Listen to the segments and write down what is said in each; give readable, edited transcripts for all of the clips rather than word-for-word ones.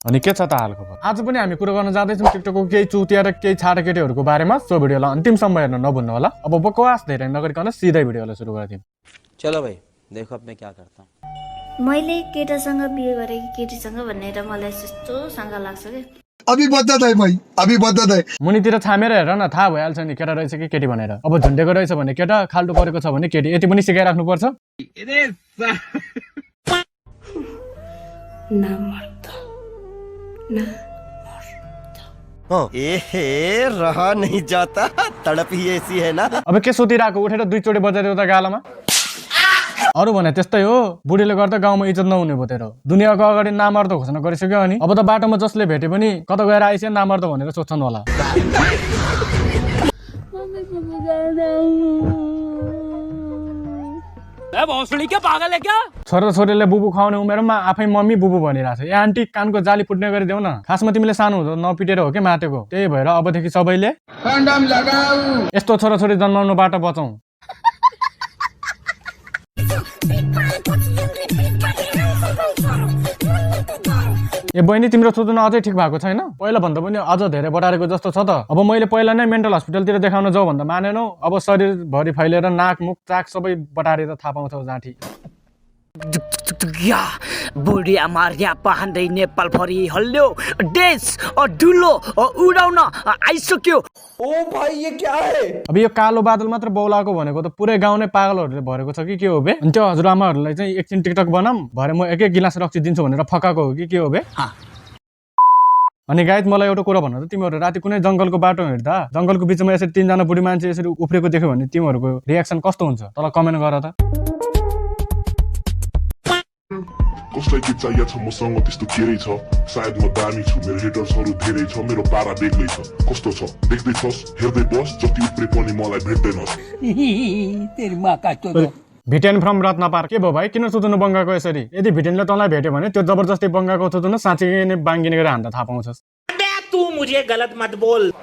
अनि के छ त हाल खबर? आज पनि हामी कुरा गर्न जाँदैछौँ टिकटकको केही चुतिया र केही छाडा केटीहरूको बारेमा। सो भिडियोलाई अन्तिमसम्म हेर्न नभुल्नु होला। अब बकवास धेरै नगरिकन सिधै भिडियोलाई सुरु गर्दियौँ। चलो भाइ देखो अब मैं क्या करता हूँ। मैले केटासँग बिहे गरेकी केटीसँग भनेर मलाई त्यस्तो शंका लाग्छ के। अभी बद्दत है भाइ, अभी बद्दत है। मुनितिर छामेर हेर न, थाहा भइहाल्छ नि केटा रहेछ कि केटी भनेर। अब झुन्डेको रहेछ भने केटा, खाल्टो परेको छ भने केटी, यति पनि सिकाइराख्नु पर्छ। रहा नहीं जाता, तड़प ही ऐसी है ना। अब के सुतिरहेको, उठेर दुई चोटि बजाइदियो त गालामा। अरू भने त्यस्तै हो, बुढीले गर्दा गाउँमा इज्जत नहुने भयो तेरो। दुनियाँको अगाडि नामर्द घोषणा गरिसक्यो। अनि अब त बाटोमा जसले भेटे पनि कता गएर आइस नामर्द भनेर सोध्छन् होला। छोरा छोरीले बुबु खुवाउने उमेरमा आफै मम्मी बुबु भनिरहेछ। ए आन्टी, कानको जाली फुट्ने गरिदेऊ न। खासमा तिमीले सानो हुँदा नपिटेर हो कि मातेको, त्यही भएर अबदेखि सबैले यस्तो छोराछोरी जन्माउनुबाट बचौँ। ए बहिनी, तिम्रो सुत्नु अझै ठिक भएको छैन? पहिला भन्दा पनि अझ धेरै बढारेको जस्तो छ त। अब मैले पहिला नै मेन्टल हस्पिटलतिर देखाउन जाऊ भन्दा मानेनौ। अब शरीरभरि फैलिएर नाक मुख चाक सबै बटारेर थाहा पाउँछौ जाँठी। बुढी आमारिया पाहान्दै नेपाल भरि हल्ल्यो, देश डुलो उडाउन आइसक्यो। ओ भाई ये क्या है? अब यो कालो बादल मात्र बौलाको भनेको त पुरै गाउँ नै पागलहरूले भरेको छ कि के हो बे? अनि त्यो हजुरआमाहरूलाई चाहिँ एकछिन टिकटक बनाम, भरे म एक गिलास रक्सी दिन्छु भनेर फकाएको हो कि के हो बे? अनि गाइज, मलाई एउटा कुरा भन्नु त, तिमीहरू राति कुनै जङ्गलको बाटो हिँड्दा जङ्गलको बिचमा यसरी तीनजना बुढी मान्छे यसरी उफ्रेको देख्यो भने तिमीहरूको रियाक्सन कस्तो हुन्छ? तल कमेन्ट गर त। कसलाई के चाहिएको छ मसँग त्यस्तो केरै छ। सायद म दामी छु, मेरो हेटर्सहरू धेरै छ, मेरो पारा बेग्लै छ। कस्तो छ देख्दै छस्, हेर्दै बस, जति उफ्रे पनि मलाई भेट्दैनस्। भिटेन फ्रम रत्नपार। के भयो भाइ, किन सुत्नु बङ्गाको यसरी? यदि भिटेनले तँलाई भेट्यो भने त्यो जबरजस्ती बङ्गाको सुत्नु साँच्चै नै बाङ्गिने गरेर हान्दा थाहा पाउँछस्। तू मुझे गलत मत बोल।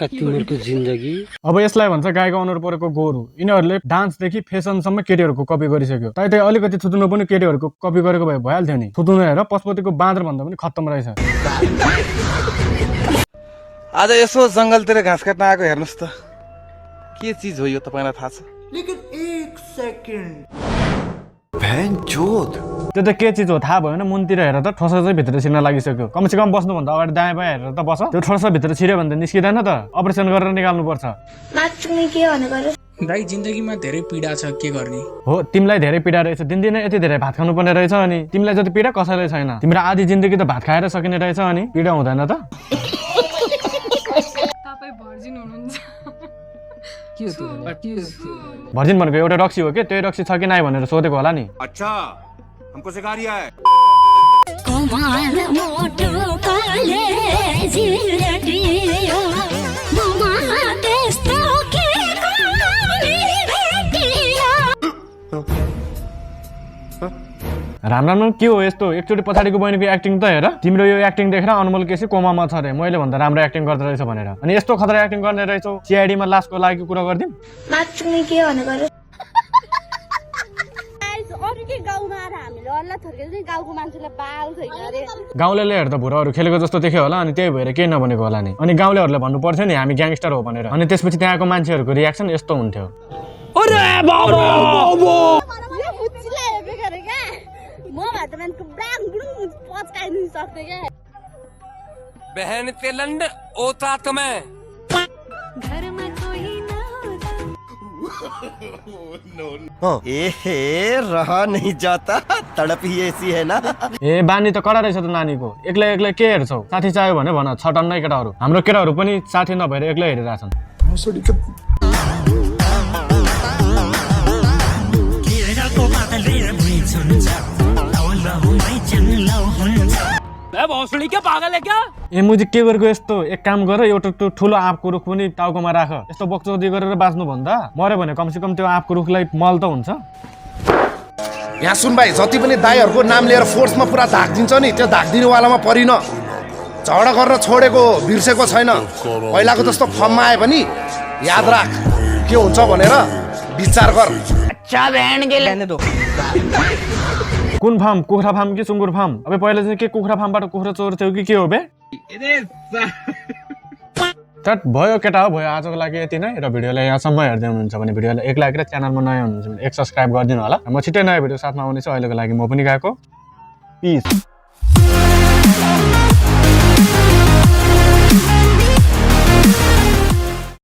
जिन्दगी अब यसलाई भन्छ गाईको अनुहार परेको गोरु। यिनीहरूले डान्सदेखि फेसनसम्म केटीहरूको कपी गरिसक्यो। तै अलिकति थुत्नु पनि केटीहरूको कपी गरेको भए भइहाल्थ्यो नि। थुत्नु हेर, पशुपतिको बाँदर भन्दा पनि खत्तम रहेछ। आज यसो जंगलतिर घाँस काट्न आएको हेर्नुस् त, के चीज हो यो तपाईलाई थाहा छ? लेकिन एक सेकेन्ड, त्यो त के चिज हो थाहा भएन। मुनतिर हेर त, ठोसा चाहिँ भित्र छिर्न लागिसक्यो। कमसेकम बस्नुभन्दा अगाडि दायाँ बायाँ हेरेर त बस। त्यो ठोसा भित्र छिर्यो भने त निस्किँदैन त, अपरेसन गरेर निकाल्नु पर्छ। दाइ, जिन्दगीमा धेरै पीडा छ, के गर्ने हो? तिमीलाई धेरै पीडा रहेछ, दिनदिनै यति धेरै भात खानु पर्ने रहेछ। अनि तिमीलाई जति पीडा कसैलाई छैन। तिम्रो आधी जिन्दगी त भात खाएर सकिने रहेछ, अनि पीडा हुँदैन त? भर्जिन भनेको एउटा रक्सी हो कि? त्यही रक्सी छ कि नाइ भनेर सोधेको होला नि। अच्छा, हमको सिखा रिया है। राम्रो के हो यस्तो? एकचोटि पछाडिको बहिनीको एक्टिङ त हेर। तिम्रो यो एक्टिङ देखेर अनमोल केसी कोमामा छ रे। मैले भन्दा राम्रो एक्टिङ गर्दै रहेछ भनेर। अनि यस्तो खतरा एक्टिङ गर्ने रहेछौ। सिआइडीमा लासको लागि कुरा गर्दिम। गाउँलेले हेर्दा भुराहरू खेलेको जस्तो देख्यो होला, अनि त्यही भएर केही नभनेको होला नि। अनि गाउँलेहरूले भन्नु पर्थ्यो नि हामी ग्याङस्टर हो भनेर। अनि त्यसपछि त्यहाँको मान्छेहरूको रियाक्सन यस्तो हुन्थ्यो। बहन तेलंड ओता तुम्हें रहा नहीं जाता, तड़प ही ऐसी है ना। ए बानी त कडा रहेछ त नानीको। एक्लै एक्लै के हेर्छौ? साथी चाहियो भने भन, छटन्नै केटाहरू। हाम्रो केटाहरू पनि साथी नभएर एक्लै हेरिरहेछन्। ए मुजी के गरेको यस्तो? एक काम गर, एउटा त्यो ठुलो आँपको रुख पनि टाउकोमा राख। यस्तो बकचौदी गरेर बाँच्नु भन्दा मर्यो भने कमसेकम त्यो आँपको रुखलाई मल त हुन्छ। यहाँ सुन भाइ, जति पनि दाइहरूको नाम लिएर फोर्समा पुरा धाक दिन्छ नि, त्यो धाक दिनेवालामा परिन। झगडा गर्न छोडेको बिर्सेको छैन पहिलाको जस्तो फर्ममा आए पनि याद राख के हुन्छ भनेर विचार गर कुन फार्म कुखुरा फार्म कि सुँगुर फार्म अब पहिला चाहिँ के कुखुरा फार्मबाट कुखुरा चोर्थ्यौ कि के हो बे चट भयो केटा हो भयो आजको लागि यति नै र भिडियोलाई यहाँसम्म हेर्दै हुनुहुन्छ भने भिडियोलाई एक लाइक र च्यानलमा नयाँ हुनुहुन्छ भने एक सब्स्क्राइब गरिदिनु होला म छिट्टै नयाँ भिडियो साथमा आउनेछु अहिलेको लागि म पनि गएको पिस